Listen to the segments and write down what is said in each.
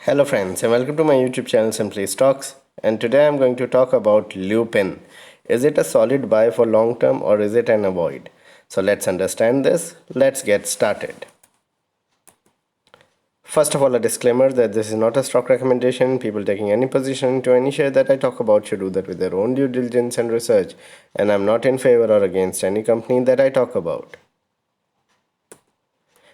Hello friends and welcome to my YouTube channel Simply Stocks, and today I'm going to talk about Lupin. Is it a solid buy for long term or is it an avoid? So let's understand this. Let's get started. First of all, a disclaimer that this is not a stock recommendation. People taking any position to any share that I talk about should do that with their own due diligence and research, and I'm not in favor or against any company that I talk about.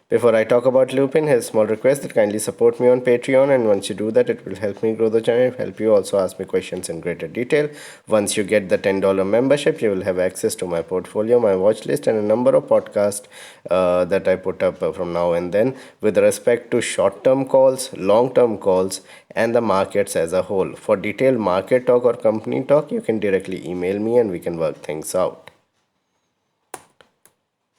Before I talk about Lupin, here's a small request that kindly support me on Patreon, and once you do that, it will help me grow the channel, help you also ask me questions in greater detail. Once you get the $10 membership, you will have access to my portfolio, my watch list, and a number of podcasts that I put up from now and then with respect to short-term calls, long-term calls, and the markets as a whole. For detailed market talk or company talk, you can directly email me and we can work things out.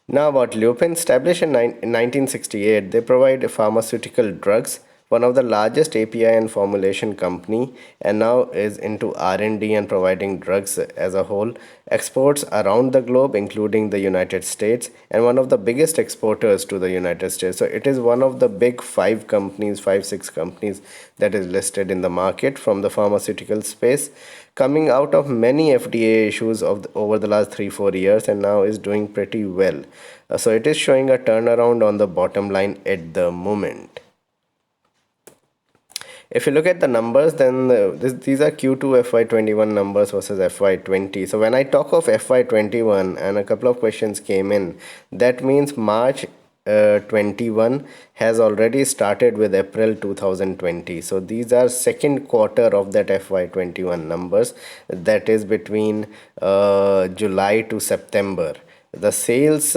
Now about Lupin, established in 1968, they provide pharmaceutical drugs, one of the largest API and formulation company, and now is into R&D and D and providing drugs as a whole. Exports around the globe, including the United States, and one of the biggest exporters to the United States. So it is one of the big five companies, five, six companies that is listed in the market from the pharmaceutical space, coming out of many FDA issues over the last 3 4 years, and now is doing pretty well. So it is showing a turnaround on the bottom line at the moment. If you look at the numbers, then these are Q2 FY21 numbers versus FY20. So when I talk of FY21 and a couple of questions came in, that means March 21 has already started with April 2020. So these are second quarter of that FY21 numbers, that is between July to September. The sales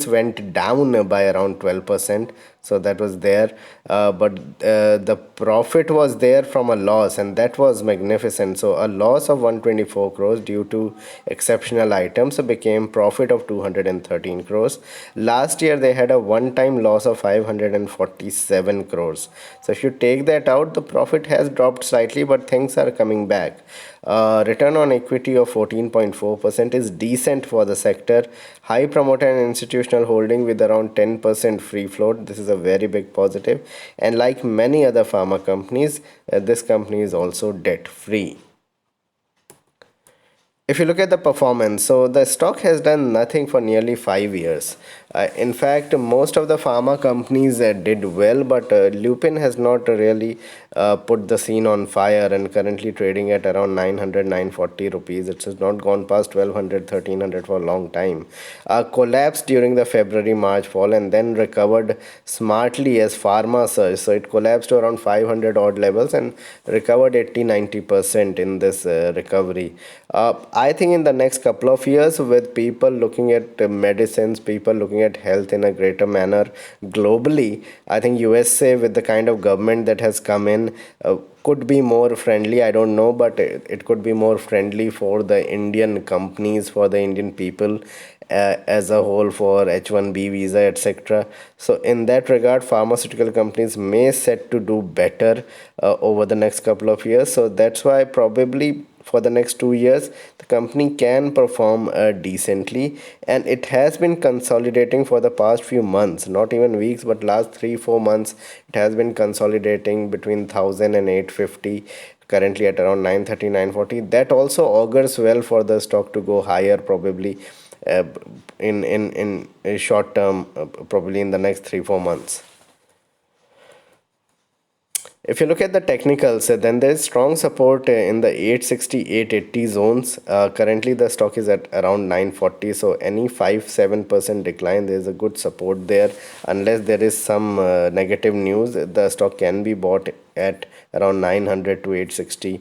went down by around 12%, so that was there, but the profit was there from a loss, and that was magnificent. So a loss of 124 crores due to exceptional items became profit of 213 crores. Last year they had a one-time loss of 547 crores. So if you take that out, the profit has dropped slightly, but things are coming back. Return on equity of 14.4% is decent for the sector. High promoter and institutional holding with around 10% free float. This is a very big positive. And like many other pharma companies, this company is also debt free. If you look at the performance, so the stock has done nothing for nearly 5 years. In fact, most of the pharma companies did well, but Lupin has not really put the scene on fire and currently trading at around 900 940 rupees. It has not gone past 1200 1300 for a long time. Collapsed during the February March fall and then recovered smartly as pharma surge. So it collapsed to around 500 odd levels and recovered 80 90% in this recovery. I think in the next couple of years, with people looking at medicines, people looking at health in a greater manner globally, I think USA, with the kind of government that has come in, could be more friendly. I don't know, but it could be more friendly for the Indian companies, for the Indian people as a whole, for H1B visa, etc. So in that regard, pharmaceutical companies may set to do better over the next couple of years. So that's why probably for the next 2 years the company can perform decently, and it has been consolidating for the past few months, not even weeks, but last 3 4 months it has been consolidating between 1000 and 850, currently at around 930 940. That also augurs well for the stock to go higher, probably uh, in a short term, probably in the next 3 4 months. If you look at the technicals, then there is strong support in the 860 880 zones. Currently the stock is at around 940, so any 5 7% decline, there is a good support there. Unless there is some negative news, the stock can be bought at around 900 to 860.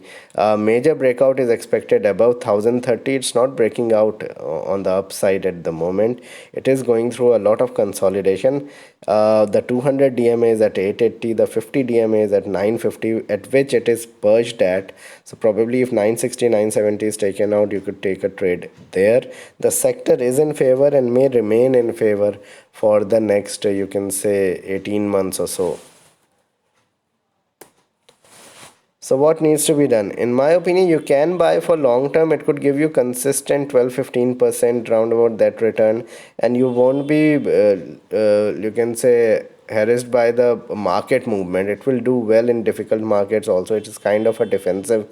Major breakout is expected above 1030. It's not breaking out on the upside at the moment. It is going through a lot of consolidation. The 200 DMA is at 880, the 50 DMA is at 950, at which it is purged at. So probably if 960 970 is taken out, you could take a trade there. The sector is in favor and may remain in favor for the next, you can say, 18 months or so. So what needs to be done? In my opinion, you can buy for long term. It could give you consistent 12 15% roundabout that return, and you won't be, you can say, harassed by the market movement. It will do well in difficult markets also. It is kind of a defensive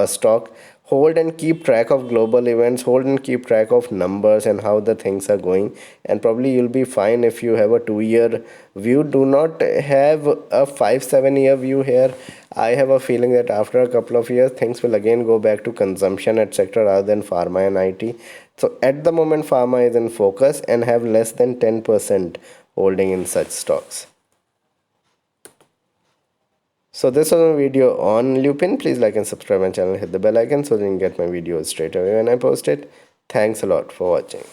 stock. Hold and keep track of global events, hold and keep track of numbers and how the things are going, and probably you'll be fine if you have a 2 year view. Do not have a 5 7 year view here. I have a feeling that after a couple of years things will again go back to consumption, etc., rather than pharma and IT. So at the moment pharma is in focus, and have less than 10% holding in such stocks. So this was a video on Lupin. Please like and subscribe my channel, hit the bell icon so that you can get my videos straight away when I post it. Thanks a lot for watching.